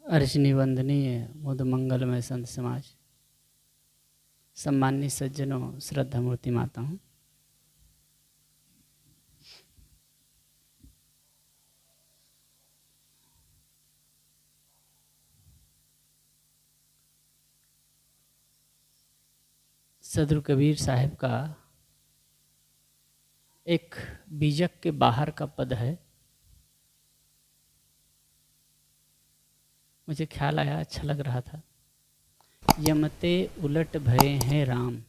अर्चनी वंदनीय मुद मंगलमय संत समाज, सम्मानित सज्जनों, श्रद्धा मूर्ति माताओं, सदगुरु कबीर साहब का एक बीजक के बाहर का पद है। मुझे ख्याल आया, अच्छा लग रहा था। यमते उलट भये हैं राम,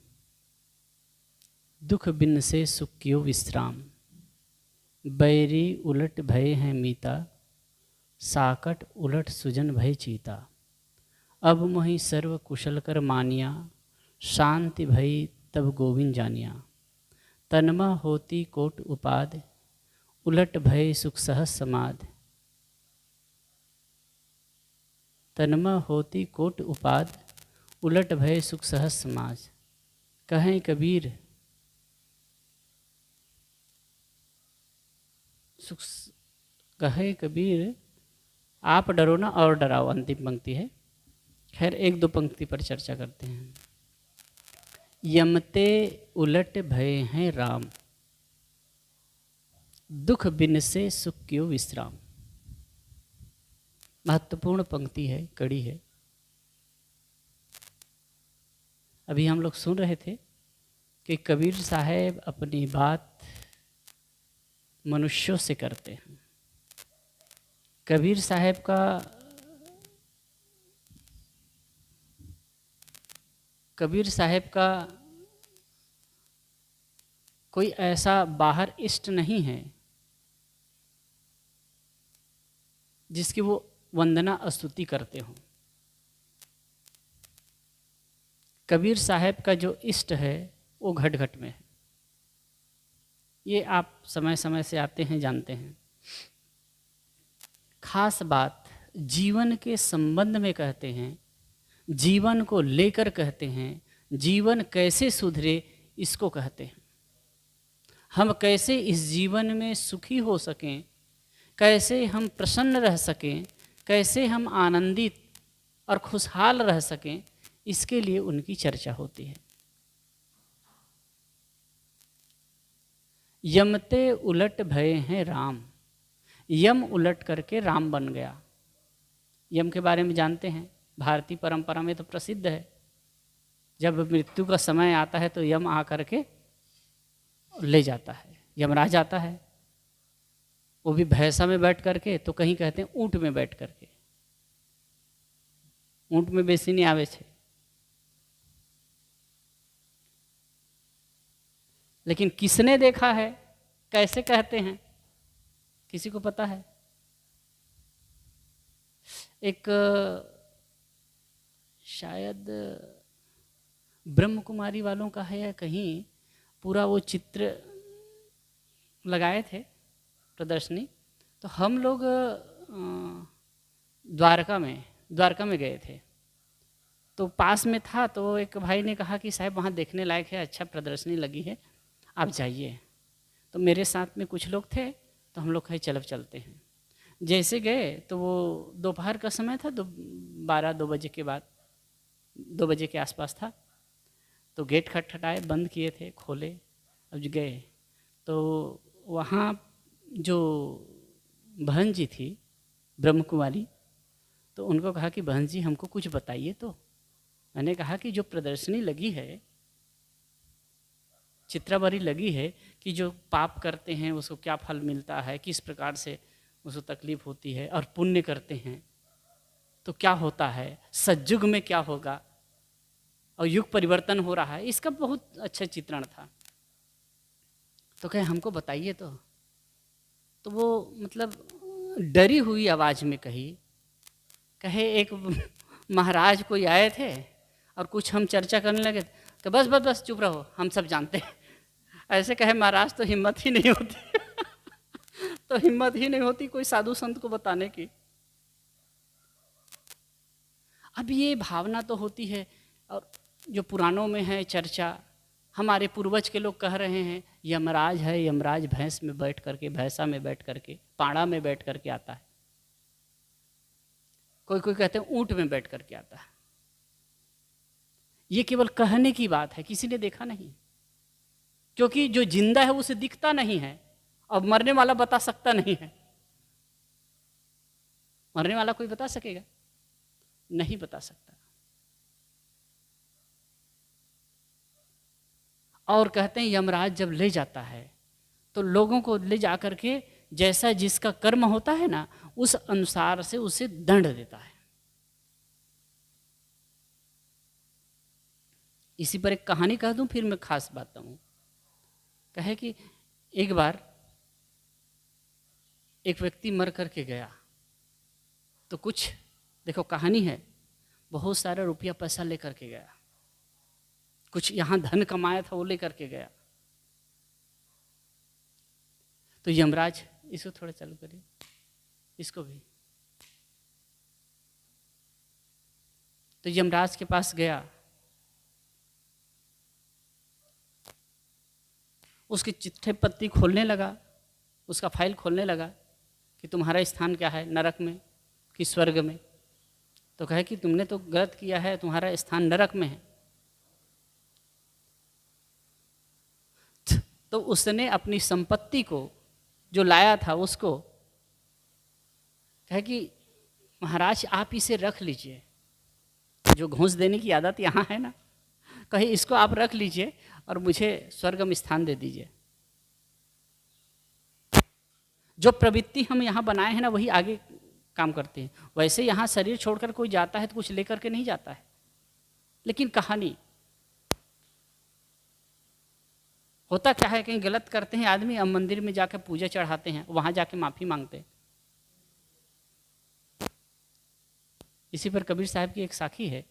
दुख बिन से सुख क्यों विश्राम। बैरी उलट भये हैं मीता, साकट उलट सुजन भय चीता। अब मोहि सर्व कुशल कर मानिया, शांति भई तब गोविंद जानिया। तनमा होती कोट उपाध, उलट भय सुख सहज समाध। तनमा होती कोट उपाध, उलट भय सुख सहज समाज। कहें कबीर सुख, कहे कबीर आप डरो ना और डराओ, अंतिम पंक्ति है। खैर एक दो पंक्ति पर चर्चा करते हैं। यमते उलट भये हैं राम, दुख बिन से सुख क्यों विश्राम। महत्वपूर्ण पंक्ति है, कड़ी है। अभी हम लोग सुन रहे थे कि कबीर साहब अपनी बात मनुष्यों से करते हैं। कबीर साहब का कोई ऐसा बाहर इष्ट नहीं है जिसकी वो वंदना स्तुति करते हों। कबीर साहब का जो इष्ट है वो घट घट में है। ये आप समय समय से आते हैं, जानते हैं। खास बात जीवन के संबंध में कहते हैं, जीवन को लेकर कहते हैं, जीवन कैसे सुधरे इसको कहते हैं। हम कैसे इस जीवन में सुखी हो सकें, कैसे हम प्रसन्न रह सकें, कैसे हम आनंदित और खुशहाल रह सकें, इसके लिए उनकी चर्चा होती है। यमते उलट भये हैं राम, यम उलट करके राम बन गया। यम के बारे में जानते हैं, भारतीय परंपरा में तो प्रसिद्ध है। जब मृत्यु का समय आता है तो यम आ करके ले जाता है, यमराज आता है। वो भी भैंसा में बैठ करके, तो कहीं कहते हैं ऊँट में बैठ करके। ऊँट में बेसी नहीं आवे छे, लेकिन किसने देखा है, कैसे कहते हैं, किसी को पता है? एक शायद ब्रह्म कुमारी वालों का है या कहीं, पूरा वो चित्र लगाए थे प्रदर्शनी। तो हम लोग द्वारका में गए थे, तो पास में था। तो एक भाई ने कहा कि साहब वहाँ देखने लायक है, अच्छा प्रदर्शनी लगी है, आप जाइए। तो मेरे साथ में कुछ लोग थे, तो हम लोग कहे चलो चलते हैं। जैसे गए तो वो दोपहर का समय था, 2 बजे के बाद, 2 बजे के आसपास था। तो गेट खटखटाए, बंद किए थे, खोले। अब गए तो वहाँ जो बहन जी थी ब्रह्म कुमारी, तो उनको कहा कि बहन जी हमको कुछ बताइए। तो मैंने कहा कि जो प्रदर्शनी लगी है, चित्रावरी लगी है कि जो पाप करते हैं उसको क्या फल मिलता है, किस प्रकार से उसको तकलीफ होती है, और पुण्य करते हैं तो क्या होता है, सतयुग में क्या होगा, और युग परिवर्तन हो रहा है। इसका बहुत अच्छा चित्रण था। तो कहे हमको बताइए। तो वो मतलब डरी हुई आवाज़ में कहे एक महाराज कोई आए थे और कुछ हम चर्चा करने लगे, तो बस चुप रहो, हम सब जानते हैं। ऐसे कहे महाराज तो हिम्मत ही नहीं होती तो हिम्मत ही नहीं होती कोई साधु संत को बताने की। अब ये भावना तो होती है, और जो पुराणों में है चर्चा, हमारे पूर्वज के लोग कह रहे हैं यमराज है, यमराज भैंस में बैठ करके, भैंसा में बैठ करके, पाड़ा में बैठ करके आता है। कोई कोई कहते हैं ऊंट में बैठ करके आता है। ये केवल कहने की बात है, किसी ने देखा नहीं, क्योंकि जो जिंदा है उसे दिखता नहीं है, अब मरने वाला बता सकता नहीं है। मरने वाला कोई बता सकेगा? नहीं बता सकता। और कहते हैं यमराज जब ले जाता है तो लोगों को ले जा करके जैसा जिसका कर्म होता है ना, उस अनुसार से उसे दंड देता है। इसी पर एक कहानी कह दूं, फिर मैं खास बात कहूं। कहे कि एक बार एक व्यक्ति मर करके गया, तो कुछ देखो कहानी है, बहुत सारा रुपया पैसा लेकर के गया, कुछ यहाँ धन कमाया था वो लेकर के गया। तो यमराज, इसको थोड़ा चालू करिए, इसको भी। तो यमराज के पास गया, उसकी चिट्ठी पत्ती खोलने लगा, उसका फाइल खोलने लगा कि तुम्हारा स्थान क्या है, नरक में कि स्वर्ग में। तो कहे कि तुमने तो गलत किया है, तुम्हारा स्थान नरक में है। तो उसने अपनी संपत्ति को जो लाया था उसको कहे कि महाराज आप इसे रख लीजिए, जो घूस देने की आदत यहाँ है ना, कहे इसको आप रख लीजिए और मुझे स्वर्ग में स्थान दे दीजिए। जो प्रवृत्ति हम यहाँ बनाए हैं ना वही आगे काम करते हैं। वैसे यहाँ शरीर छोड़कर कोई जाता है तो कुछ लेकर के नहीं जाता है, लेकिन कहानी होता क्या है, कहीं गलत करते हैं आदमी, अब मंदिर में जाकर पूजा चढ़ाते हैं, वहां जाके माफी मांगते हैं। इसी पर कबीर साहब की एक साखी है,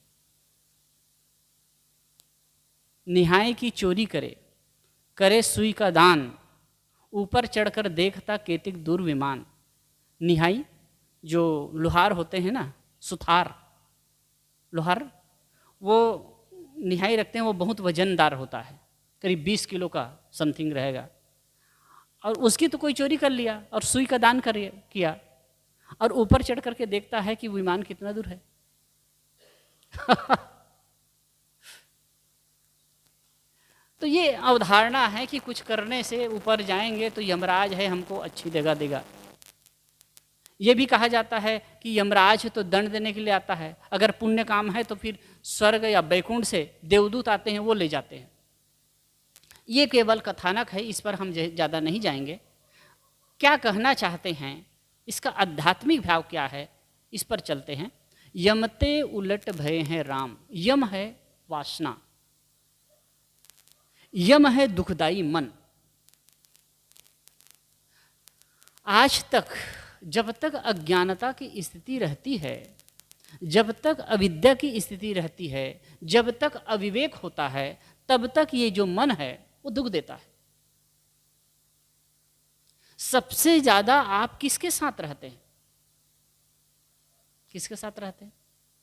निहाय की चोरी करे, करे सुई का दान, ऊपर चढ़कर देखता केतिक दूर विमान। निहाई जो लोहार होते हैं ना, सुथार लोहार, वो निहाई रखते हैं, वो बहुत वजनदार होता है, करीब 20 किलो का समथिंग रहेगा, और उसकी तो कोई चोरी कर लिया और सुई का दान किया, और ऊपर चढ़ करके देखता है कि विमान कितना दूर है। तो ये अवधारणा है कि कुछ करने से ऊपर जाएंगे तो यमराज है हमको अच्छी जगह देगा। ये भी कहा जाता है कि यमराज तो दंड देने के लिए आता है, अगर पुण्य काम है तो फिर स्वर्ग या बैकुंठ से देवदूत आते हैं, वो ले जाते हैं। ये केवल कथानक है, इस पर हम ज़्यादा नहीं जाएंगे। क्या कहना चाहते हैं, इसका आध्यात्मिक भाव क्या है, इस पर चलते हैं। यमते उलट भय है राम। यम है वासना, यम है दुखदाई मन। आज तक जब तक अज्ञानता की स्थिति रहती है, जब तक अविद्या की स्थिति रहती है, जब तक अविवेक होता है, तब तक ये जो मन है वो दुख देता है। सबसे ज्यादा आप किसके साथ रहते हैं? किसके साथ रहते हैं?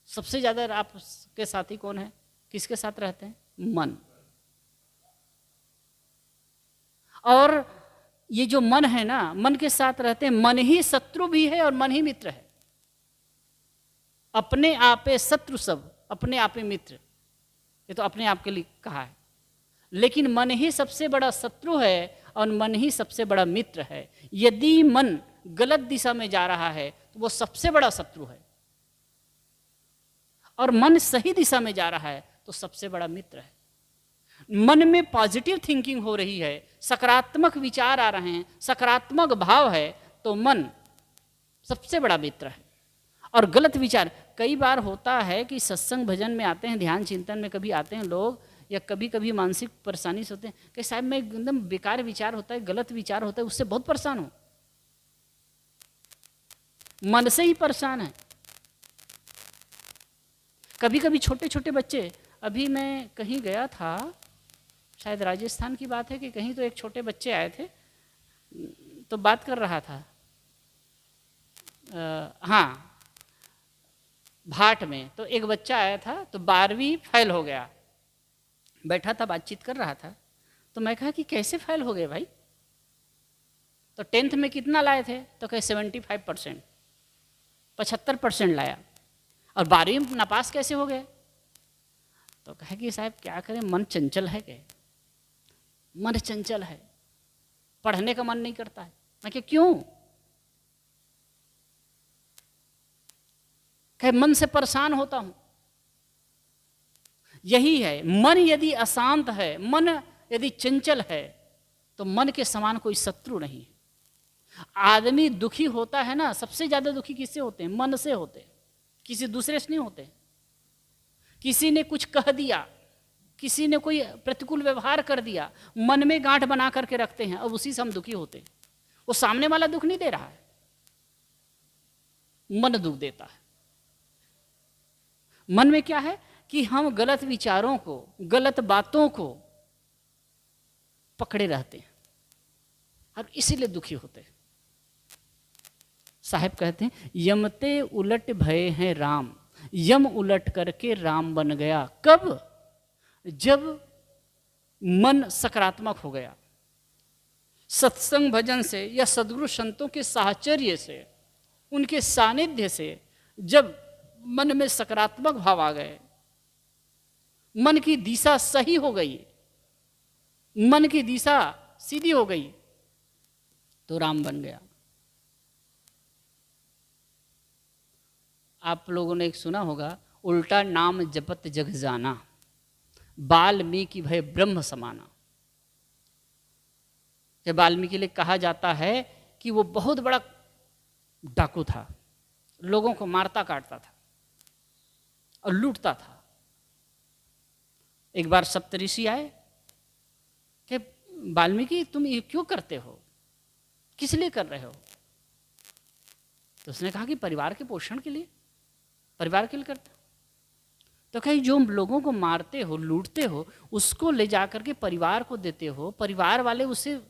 सबसे ज्यादा आपके साथी कौन है? किसके साथ रहते हैं? मन। और ये जो मन है ना, मन के साथ रहते हैं। मन ही शत्रु भी है और मन ही मित्र है। अपने आपे शत्रु सब, अपने आपे मित्र, ये तो अपने आप के लिए कहा है। लेकिन मन ही सबसे बड़ा शत्रु है और मन ही सबसे बड़ा मित्र है। यदि मन गलत दिशा में जा रहा है तो वो सबसे बड़ा शत्रु है, और मन सही दिशा में जा रहा है तो सबसे बड़ा मित्र है। मन में पॉजिटिव थिंकिंग हो रही है, सकारात्मक विचार आ रहे हैं, सकारात्मक भाव है, तो मन सबसे बड़ा मित्र है। और गलत विचार, कई बार होता है कि सत्संग भजन में आते हैं, ध्यान चिंतन में कभी आते हैं लोग, या कभी कभी मानसिक परेशानी से होते हैं कि साहब मैं एकदम बेकार विचार होता है, गलत विचार होता है, उससे बहुत परेशान हूं। मन से ही परेशान है। कभी कभी छोटे छोटे बच्चे, अभी मैं कहीं गया था, शायद राजस्थान की बात है कि कहीं, तो एक छोटे बच्चे आए थे, तो बात कर रहा था, हाँ भाट में, तो एक बच्चा आया था, तो 12वीं फेल हो गया, बैठा था बातचीत कर रहा था। तो मैं कहा कि कैसे फेल हो गए भाई? तो 10th में कितना लाए थे? तो कहे 75%, 75% लाया। और 12वीं में नापास कैसे हो गए? तो कहे कि साहब क्या करें, मन चंचल है क्या? मन चंचल है, पढ़ने का मन नहीं करता है। मैं कहा क्यों? कहे मन से परेशान होता हूं। यही है, मन यदि अशांत है, मन यदि चंचल है, तो मन के समान कोई शत्रु नहीं है। आदमी दुखी होता है ना, सबसे ज्यादा दुखी किससे होते हैं? मन से होते हैं, किसी दूसरे से नहीं होते। किसी ने कुछ कह दिया, किसी ने कोई प्रतिकूल व्यवहार कर दिया, मन में गांठ बना करके रखते हैं, अब उसी से हम दुखी होते हैं। वो सामने वाला दुख नहीं दे रहा है, मन दुख देता है। मन में क्या है कि हम गलत विचारों को, गलत बातों को पकड़े रहते हैं और इसीलिए दुखी होते हैं। साहब कहते हैं यमते उलट भये हैं राम, यम उलट करके राम बन गया। कब? जब मन सकारात्मक हो गया, सत्संग भजन से या सद्गुरु संतों के साहचर्य से, उनके सानिध्य से जब मन में सकारात्मक भाव आ गए, मन की दिशा सही हो गई, मन की दिशा सीधी हो गई, तो राम बन गया। आप लोगों ने एक सुना होगा, उल्टा नाम जपत जग जाना, वाल्मीकि भय ब्रह्म समाना। जब वाल्मीकि के लिए कहा जाता है कि वो बहुत बड़ा डाकू था, लोगों को मारता काटता था और लूटता था। एक बार सप्तऋषि आए कि वाल्मीकि तुम ये क्यों करते हो, किस लिए कर रहे हो? तो उसने कहा कि परिवार के पोषण के लिए, परिवार के लिए करते हो। तो कहीं जो लोगों को मारते हो, लूटते हो, उसको ले जाकर के परिवार को देते हो, परिवार वाले उससे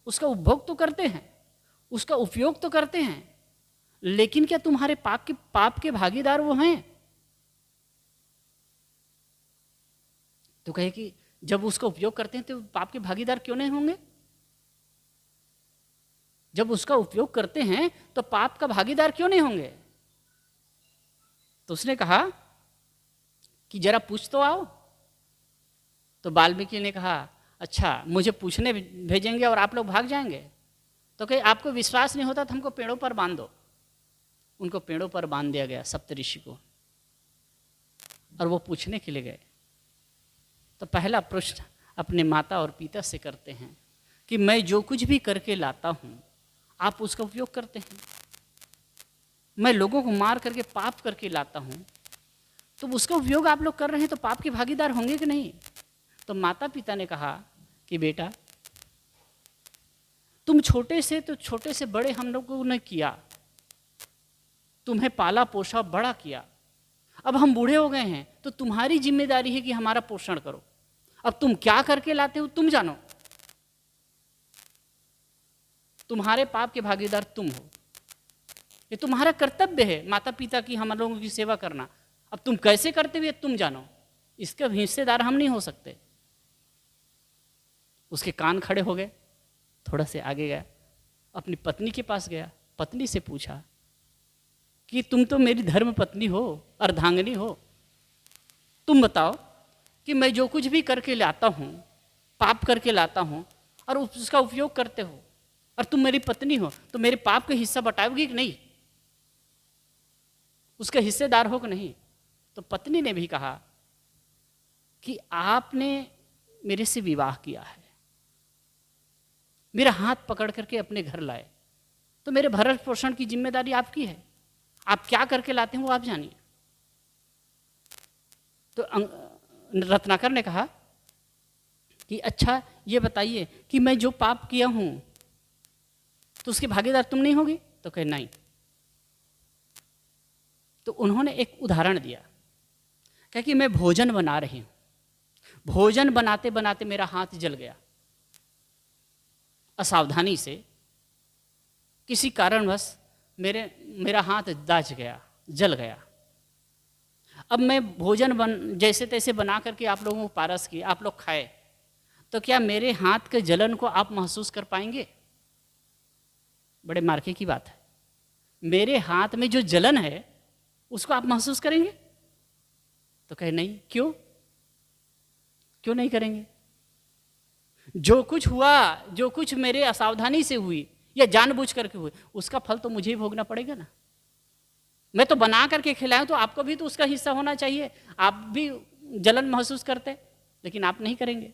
उसका उपभोग तो करते हैं, उसका उपयोग तो करते हैं, लेकिन क्या तुम्हारे पाप के भागीदार वो हैं? तो कहे कि जब उसका उपयोग करते हैं तो पाप के भागीदार क्यों नहीं होंगे? जब उसका उपयोग करते हैं तो पाप का भागीदार क्यों नहीं होंगे? तो उसने कहा कि जरा पूछ तो आओ। तो वाल्मीकि ने कहा अच्छा, मुझे पूछने भेजेंगे और आप लोग भाग जाएंगे? तो कहे आपको विश्वास नहीं होता तो हमको पेड़ों पर बांध दो। उनको पेड़ों पर बांध दिया गया, सप्तऋषि को, और वो पूछने के लिए गए। तो पहला प्रश्न अपने माता और पिता से करते हैं कि मैं जो कुछ भी करके लाता हूँ आप उसका उपयोग करते हैं। मैं लोगों को मार करके पाप करके लाता हूँ तो उसका उपयोग आप लोग कर रहे हैं, तो पाप के भागीदार होंगे कि नहीं? तो माता पिता ने कहा कि बेटा तुम छोटे से बड़े हम लोगों ने किया, तुम्हें पाला पोषा बड़ा किया, अब हम बूढ़े हो गए हैं तो तुम्हारी जिम्मेदारी है कि हमारा पोषण करो। अब तुम क्या करके लाते हो तुम जानो, तुम्हारे पाप के भागीदार तुम हो, ये तुम्हारा कर्तव्य है माता पिता की हम लोगों की सेवा करना। अब तुम कैसे करते हुए तुम जानो, इसके हिस्सेदार हम नहीं हो सकते। उसके कान खड़े हो गए, थोड़ा से आगे गया, अपनी पत्नी के पास गया, पत्नी से पूछा कि तुम तो मेरी धर्म पत्नी हो, अर्धांगिनी हो, तुम बताओ कि मैं जो कुछ भी करके लाता हूँ, पाप करके लाता हूँ और उसका उपयोग करते हो, और तुम मेरी पत्नी हो, तो मेरे पाप का हिस्सा बटाओगी कि नहीं? उसके हिस्सेदार हो कि नहीं? तो पत्नी ने भी कहा कि आपने मेरे से विवाह किया है, मेरा हाथ पकड़ करके अपने घर लाए, तो मेरे भरण पोषण की जिम्मेदारी आपकी है, आप क्या करके लाते हैं वो आप जानिए। तो रत्नाकर ने कहा कि अच्छा ये बताइए कि मैं जो पाप किया हूं तो उसके भागीदार तुम नहीं होगी? तो कहे नहीं। तो उन्होंने एक उदाहरण दिया, कहा कि मैं भोजन बना रही हूं, भोजन बनाते बनाते मेरा हाथ जल गया, असावधानी से किसी कारणवश मेरा हाथ दाझ गया, जल गया। अब मैं भोजन जैसे तैसे बना करके आप लोगों को पारस की, आप लोग खाए, तो क्या मेरे हाथ के जलन को आप महसूस कर पाएंगे? बड़े मार्के की बात है। मेरे हाथ में जो जलन है उसको आप महसूस करेंगे? तो कहे नहीं। क्यों? क्यों नहीं करेंगे? जो कुछ हुआ, जो कुछ मेरे असावधानी से हुई या जानबूझ करके हुई, उसका फल तो मुझे ही भोगना पड़ेगा ना। मैं तो बना करके खिलाऊं तो आपको भी तो उसका हिस्सा होना चाहिए। आप भी जलन महसूस करते, लेकिन आप नहीं करेंगे।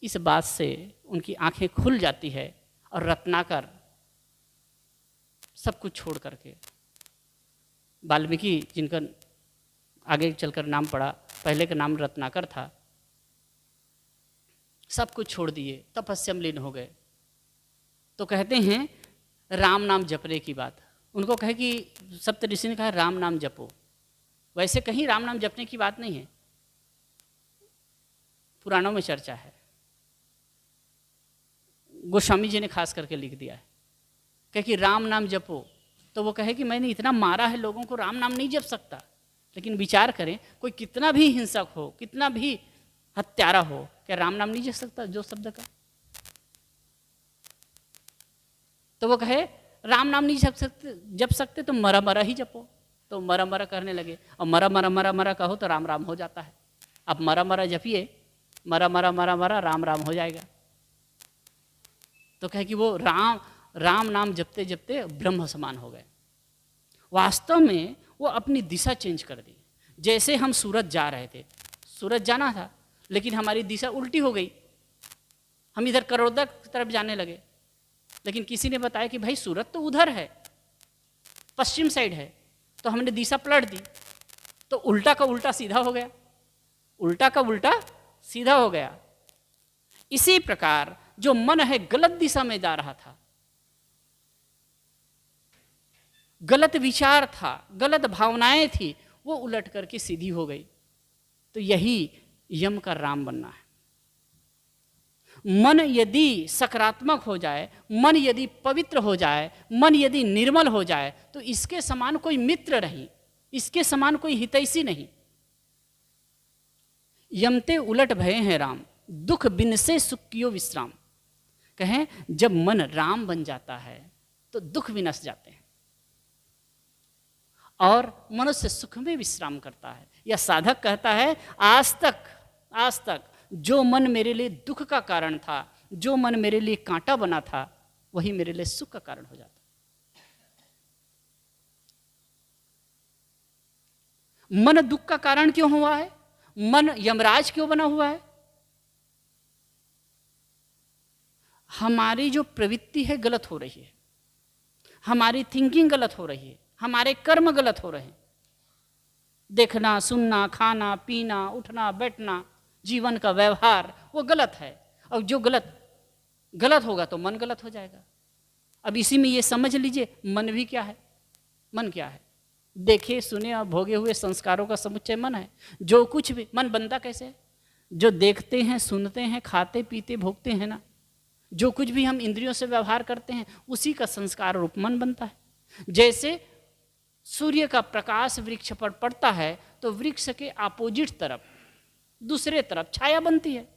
इस बात से उनकी आंखें खुल जाती है और रत्नाकर सब कुछ छोड़ करके, वाल्मीकि जिनका आगे चलकर नाम पड़ा, पहले का नाम रत्नाकर था, सब कुछ छोड़ दिए, तपस्या में लीन हो गए। तो कहते हैं राम नाम जपने की बात, उनको कहे कि सप्तऋषि ने कहा राम नाम जपो। वैसे कहीं राम नाम जपने की बात नहीं है, पुराणों में चर्चा है, गोस्वामी जी ने खास करके लिख दिया है, कहे कि राम नाम जपो। तो वो कहे कि मैंने इतना मारा है लोगों को, राम नाम नहीं जप सकता। लेकिन विचार करें, कोई कितना भी हिंसक हो, कितना भी हत्यारा हो, क्या राम नाम नहीं जप सकता जो शब्द का? तो वो कहे राम नाम नहीं जप सकते तो मरा मरा ही जपो। तो मरा मरा करने लगे, और मरा मरा मरा मरा कहो तो राम राम हो जाता है। अब मरा मरा जपिए, मरा मरा मरा मरा राम राम हो जाएगा। तो कहे कि वो राम नाम जपते जपते ब्रह्म समान हो गए। वास्तव में वो अपनी दिशा चेंज कर दी। जैसे हम सूरत जा रहे थे, सूरत जाना था, लेकिन हमारी दिशा उल्टी हो गई, हम इधर करोड़ा की तरफ जाने लगे। लेकिन किसी ने बताया कि भाई सूरत तो उधर है, पश्चिम साइड है। तो हमने दिशा पलट दी, तो उल्टा का उल्टा सीधा हो गया, उल्टा का उल्टा सीधा हो गया। इसी प्रकार जो मन है गलत दिशा में जा रहा था, गलत विचार था, गलत भावनाएं थी, वो उलट करके सीधी हो गई। तो यही यम का राम बनना है। मन यदि सकारात्मक हो जाए, मन यदि पवित्र हो जाए, मन यदि निर्मल हो जाए, तो इसके समान कोई मित्र नहीं, इसके समान कोई हितैषी नहीं। यमते उलट भये हैं राम, दुख बिन से सुख कियो विश्राम। कहें जब मन राम बन जाता है तो दुख विनस जाते हैं और मनुष्य सुख में विश्राम करता है। या साधक कहता है आज तक जो मन मेरे लिए दुख का कारण था, जो मन मेरे लिए कांटा बना था, वही मेरे लिए सुख का कारण हो जाता। मन दुख का कारण क्यों हुआ है? मन यमराज क्यों बना हुआ है? हमारी जो प्रवृत्ति है गलत हो रही है, हमारी थिंकिंग गलत हो रही है, हमारे कर्म गलत हो रहे हैं। देखना, सुनना, खाना, पीना, उठना, बैठना, जीवन का व्यवहार वो गलत है। और जो गलत होगा तो मन गलत हो जाएगा। अब इसी में ये समझ लीजिए मन भी क्या है। मन क्या है? देखे सुने और भोगे हुए संस्कारों का समुच्चय मन है। जो कुछ भी मन बनता कैसे है? जो देखते हैं, सुनते हैं, खाते पीते भोगते हैं ना, जो कुछ भी हम इंद्रियों से व्यवहार करते हैं उसी का संस्कार रूप मन बनता है। जैसे सूर्य का प्रकाश वृक्ष पर पड़ता है तो वृक्ष के अपोजिट तरफ, दूसरे तरफ छाया बनती है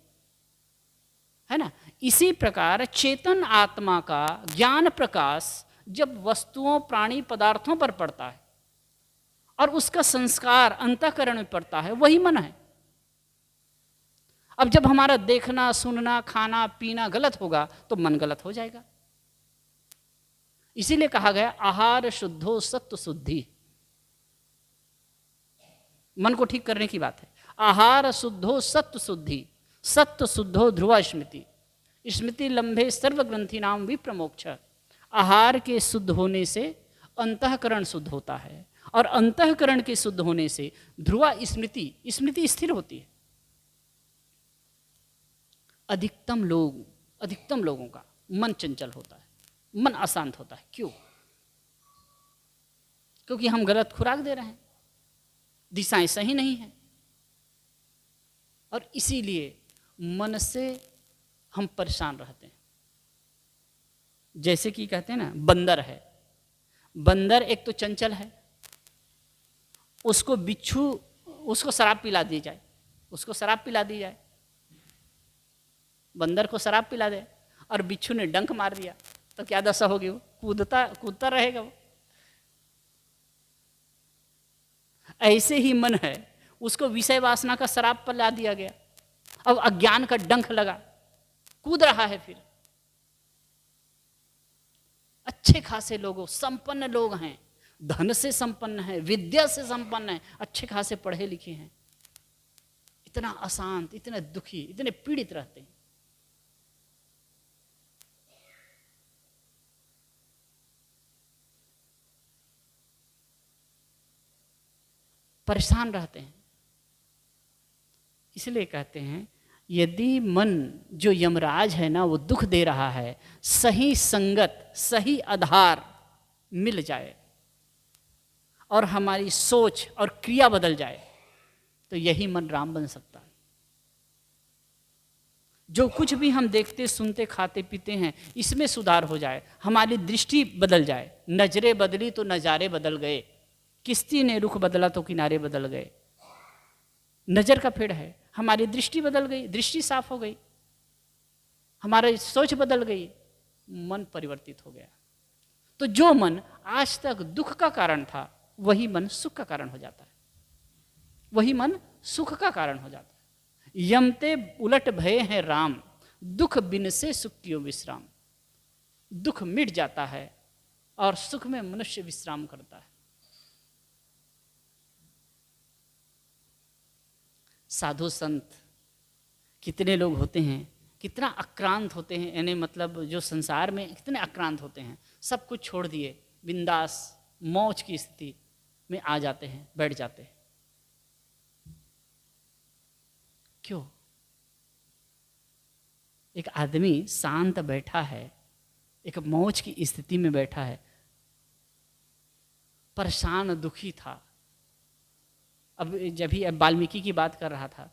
ना। इसी प्रकार चेतन आत्मा का ज्ञान प्रकाश जब वस्तुओं, प्राणी, पदार्थों पर पड़ता है और उसका संस्कार अंतःकरण में पड़ता है, वही मन है। अब जब हमारा देखना, सुनना, खाना, पीना गलत होगा तो मन गलत हो जाएगा। इसीलिए कहा गया आहार शुद्धो सत्व शुद्धि। मन को ठीक करने की बात है। आहार शुद्धो सत्व शुद्धि, सत्व शुद्धो ध्रुवा स्मृति, स्मृति लंबे सर्व ग्रंथि नाम विप्रमोक्ष। आहार के शुद्ध होने से अंतःकरण शुद्ध होता है और अंतःकरण के शुद्ध होने से ध्रुवा स्मृति, स्मृति स्थिर होती है। अधिकतम लोगों का मन चंचल होता है, मन अशांत होता है। क्यों? क्योंकि हम गलत खुराक दे रहे हैं, दिशाएं सही नहीं है, और इसीलिए मन से हम परेशान रहते हैं। जैसे कि कहते हैं ना, बंदर है, बंदर एक तो चंचल है, उसको बिच्छू, उसको शराब पिला दी जाए, उसको शराब पिला दी जाए, बंदर को शराब पिला दे और बिच्छू ने डंक मार दिया तो क्या दशा होगी? वो कूदता रहेगा वो, ऐसे ही मन है, उसको विषय वासना का शराब पर ला दिया गया, अब अज्ञान का डंक लगा, कूद रहा है। फिर अच्छे खासे लोगों, संपन्न लोग हैं, धन से संपन्न है, विद्या से संपन्न है, अच्छे खासे पढ़े लिखे हैं, इतना अशांत, इतने दुखी, इतने पीड़ित रहते हैं। परेशान रहते हैं। इसलिए कहते हैं यदि मन जो यमराज है ना वो दुख दे रहा है, सही संगत, सही आधार मिल जाए और हमारी सोच और क्रिया बदल जाए तो यही मन राम बन सकता है। जो कुछ भी हम देखते सुनते खाते पीते हैं इसमें सुधार हो जाए, हमारी दृष्टि बदल जाए। नजरें बदली तो नज़ारे बदल गए, किश्ती ने रुख बदला तो किनारे बदल गए। नज़र का फेड़ है, हमारी दृष्टि बदल गई, दृष्टि साफ हो गई, हमारी सोच बदल गई, मन परिवर्तित हो गया। तो जो मन आज तक दुख का कारण था वही मन सुख का कारण हो जाता है, वही मन सुख का कारण हो जाता है। यमते उलट भय है राम, दुख बिन से सुख कियो विश्राम। दुख मिट जाता है और सुख में मनुष्य विश्राम करता है। साधु संत कितने लोग होते हैं, कितना आक्रांत होते हैं, यानी मतलब जो संसार में कितने आक्रांत होते हैं, सब कुछ छोड़ दिए, बिंदास मौज की स्थिति में आ जाते हैं, बैठ जाते हैं। क्यों? एक आदमी शांत बैठा है, एक मौज की स्थिति में बैठा है, परेशान दुखी था। अब जब ही वाल्मीकि की बात कर रहा था,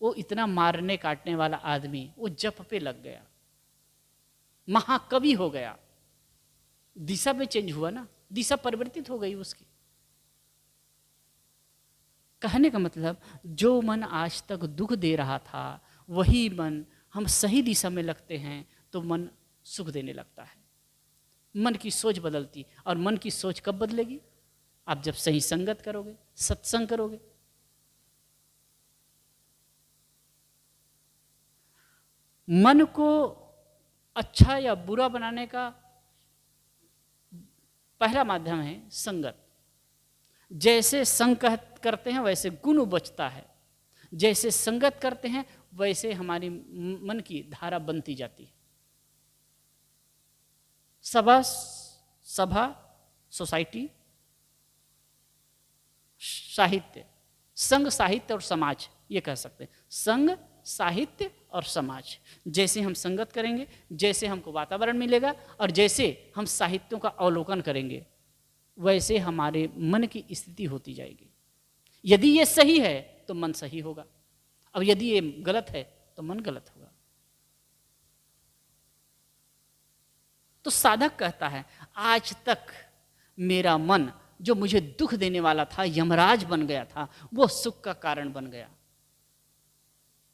वो इतना मारने काटने वाला आदमी वो जप पे लग गया, महाकवि हो गया, दिशा में चेंज हुआ ना, दिशा परिवर्तित हो गई उसकी। कहने का मतलब जो मन आज तक दुख दे रहा था वही मन हम सही दिशा में लगते हैं तो मन सुख देने लगता है। मन की सोच बदलती, और मन की सोच कब बदलेगी? आप जब सही संगत करोगे, सत्संग करोगे। मन को अच्छा या बुरा बनाने का पहला माध्यम है संगत। जैसे संग करते हैं वैसे गुण बचता है, जैसे संगत करते हैं वैसे हमारी मन की धारा बनती जाती है। सभा, सोसाइटी, साहित्य, संघ, साहित्य और समाज, ये कह सकते हैं। संघ, साहित्य और समाज, जैसे हम संगत करेंगे, जैसे हमको वातावरण मिलेगा और जैसे हम साहित्यों का अवलोकन करेंगे, वैसे हमारे मन की स्थिति होती जाएगी। यदि ये सही है तो मन सही होगा, अब यदि ये गलत है तो मन गलत होगा। तो साधक कहता है आज तक मेरा मन जो मुझे दुख देने वाला था, यमराज बन गया था, वो सुख का कारण बन गया।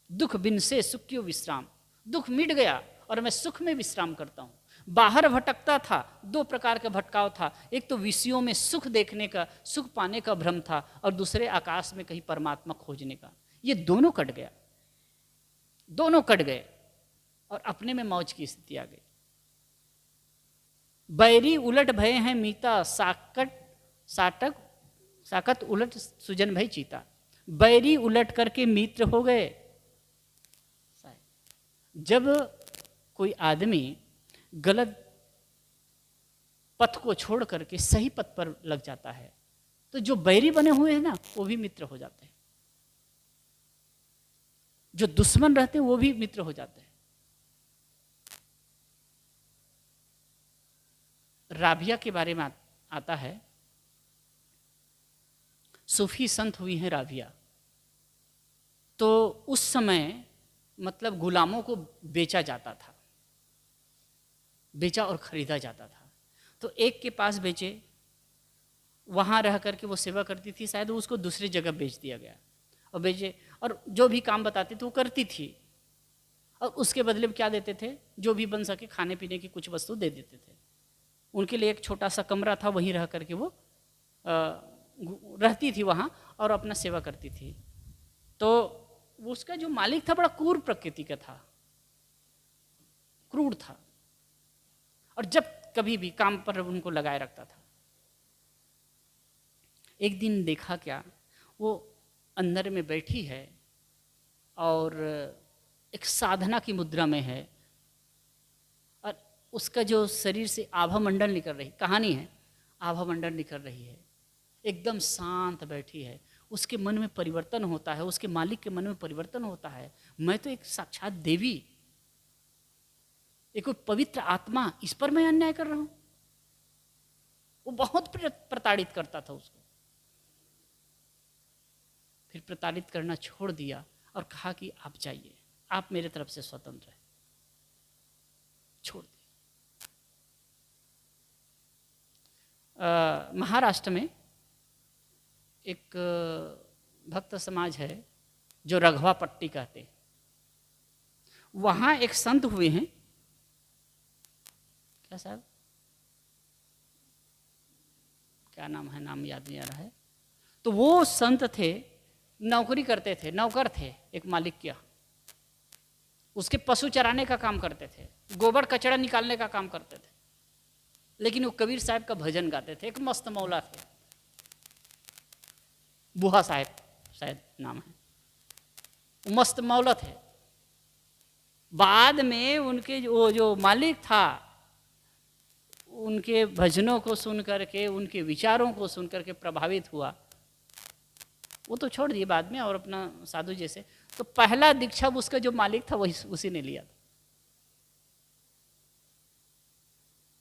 दुख बिन से सुख क्यों विश्राम, दुख मिट गया और मैं सुख में विश्राम करता हूं। बाहर भटकता था, दो प्रकार का भटकाव था, एक तो विषयों में सुख देखने का, सुख पाने का भ्रम था, और दूसरे आकाश में कहीं परमात्मा खोजने का। ये दोनों कट गया, दोनों कट गए और अपने में मौज की स्थिति आ गई। बैरी उलट भय है मीता, साकत उलट सुजन भय चीता। बैरी उलट करके मित्र हो गए। जब कोई आदमी गलत पथ को छोड़ करके सही पथ पर लग जाता है तो जो बैरी बने हुए हैं ना वो भी मित्र हो जाते हैं, जो दुश्मन रहते हैं वो भी मित्र हो जाते हैं। राबिया के बारे में आता है, सूफी संत हुई हैं राबिया। तो उस समय मतलब गुलामों को बेचा जाता था, बेचा और खरीदा जाता था। तो एक के पास बेचे, वहाँ रह करके वो सेवा करती थी, शायद उसको दूसरी जगह बेच दिया गया और बेचे, और जो भी काम बताते थे वो करती थी, और उसके बदले में क्या देते थे, जो भी बन सके खाने पीने की कुछ वस्तु दे देते थे। उनके लिए एक छोटा सा कमरा था, वहीं रह करके वो रहती थी वहाँ और अपना सेवा करती थी। तो उसका जो मालिक था बड़ा क्रूर प्रकृति का था, क्रूर था, और जब कभी भी काम पर उनको लगाए रखता था। एक दिन देखा क्या, वो अंदर में बैठी है और एक साधना की मुद्रा में है, और उसका जो शरीर से आभा मंडल निकल रही, कहानी है, आभा मंडल निकल रही है, एकदम शांत बैठी है। उसके मन में परिवर्तन होता है, उसके मालिक के मन में परिवर्तन होता है। मैं तो एक साक्षात देवी, एक पवित्र आत्मा, इस पर मैं अन्याय कर रहा हूं। वो बहुत प्रताड़ित करता था उसको, फिर प्रताड़ित करना छोड़ दिया और कहा कि आप जाइए, आप मेरे तरफ से स्वतंत्र हैं, छोड़ दिया। महाराष्ट्र में एक भक्त समाज है जो रघवा पट्टी कहते हैं, वहाँ एक संत हुए हैं, क्या साहब, क्या नाम है, नाम याद नहीं आ रहा है। तो वो संत थे, नौकरी करते थे, नौकर थे एक मालिक क्या, उसके पशु चराने का काम करते थे, गोबर कचरा निकालने का काम करते थे, लेकिन वो कबीर साहब का भजन गाते थे। एक मस्त मौला थे, बुहा साहब शायद नाम है, वो मस्त मौला थे। बाद में उनके वो जो मालिक था, उनके भजनों को सुन करके, उनके विचारों को सुन करके प्रभावित हुआ, वो तो छोड़ दिए बाद में और अपना साधु जैसे। तो पहला दीक्षा उसका जो मालिक था वही उसी ने लिया था।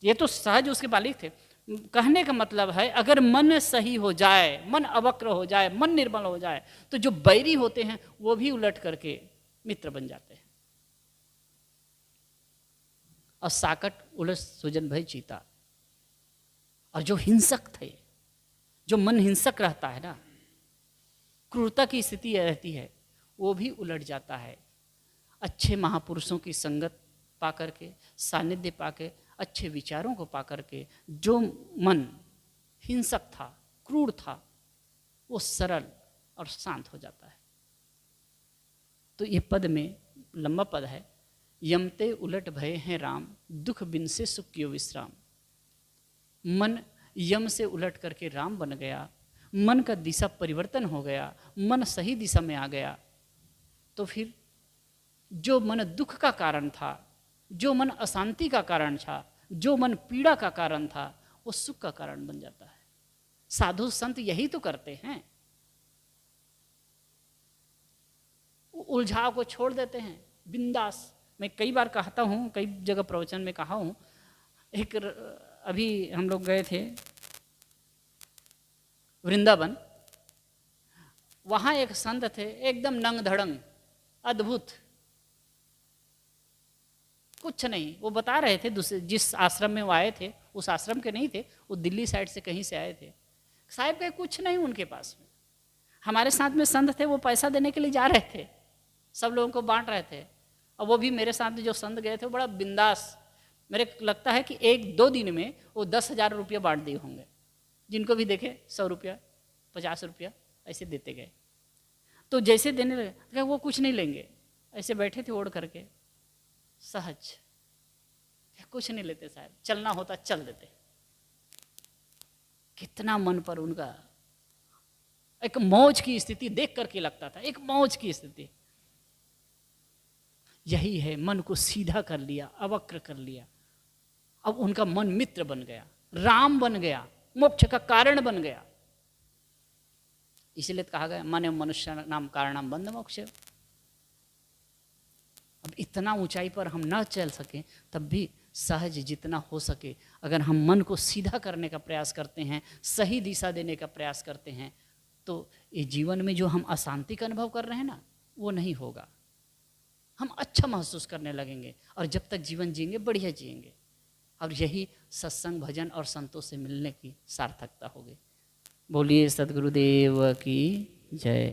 ये तो सहज उसके मालिक थे। कहने का मतलब है, अगर मन सही हो जाए, मन अवक्र हो जाए, मन निर्मल हो जाए, तो जो बैरी होते हैं वो भी उलट करके मित्र बन जाते हैं। और साकट उलट सुजन भय चीता। और जो हिंसक थे, जो मन हिंसक रहता है ना, क्रूरता की स्थिति रहती है, वो भी उलट जाता है। अच्छे महापुरुषों की संगत पा करके, सानिध्य पाके, अच्छे विचारों को पा करके, जो मन हिंसक था, क्रूर था, वो सरल और शांत हो जाता है। तो ये पद में लंबा पद है, यमते उलट भय हैं राम, दुख बिन से सुख कियो विश्राम। मन यम से उलट करके राम बन गया, मन का दिशा परिवर्तन हो गया, मन सही दिशा में आ गया, तो फिर जो मन दुख का कारण था, जो मन अशांति का कारण था, जो मन पीड़ा का कारण था, वो सुख का कारण बन जाता है। साधु संत यही तो करते हैं, उलझाव को छोड़ देते हैं, बिंदास। मैं कई बार कहता हूँ, कई जगह प्रवचन में कहा हूँ। एक अभी हम लोग गए थे वृंदावन, वहाँ एक संत थे, एकदम नंग धड़ंग, अद्भुत, कुछ नहीं। वो बता रहे थे, दूसरे जिस आश्रम में वो आए थे, उस आश्रम के नहीं थे, वो दिल्ली साइड से कहीं से आए थे। साहब कहे कुछ नहीं उनके पास में। हमारे साथ में संत थे, वो पैसा देने के लिए जा रहे थे, सब लोगों को बांट रहे थे। और वो भी मेरे साथ में जो संत गए थे, वो बड़ा बिंदास, मेरे लगता है कि 1-2 दिन में वो 10,000 रुपये बांट दिए होंगे। जिनको भी देखे 100 रुपया, 50 रुपया ऐसे देते गए। तो जैसे देने लगे, वो कुछ नहीं लेंगे, ऐसे बैठे थे ओढ़ करके, सहज, कुछ नहीं लेते साहब, चलना होता चल देते। कितना मन पर उनका एक मौज की स्थिति देख करके लगता था, एक मौज की स्थिति। यही है, मन को सीधा कर लिया, अवक्र कर लिया। अब उनका मन मित्र बन गया, राम बन गया, मोक्ष का कारण बन गया। इसलिए कहा गया, माने मनुष्य नाम कारणम बंध मोक्ष। अब इतना ऊंचाई पर हम ना चल सकें, तब भी सहज जितना हो सके, अगर हम मन को सीधा करने का प्रयास करते हैं, सही दिशा देने का प्रयास करते हैं, तो ये जीवन में जो हम अशांति का अनुभव कर रहे हैं ना, वो नहीं होगा। हम अच्छा महसूस करने लगेंगे, और जब तक जीवन जिएंगे बढ़िया जिएंगे। और यही सत्संग, भजन और संतों से मिलने की सार्थकता होगी। बोलिए सद्गुरुदेव की जय।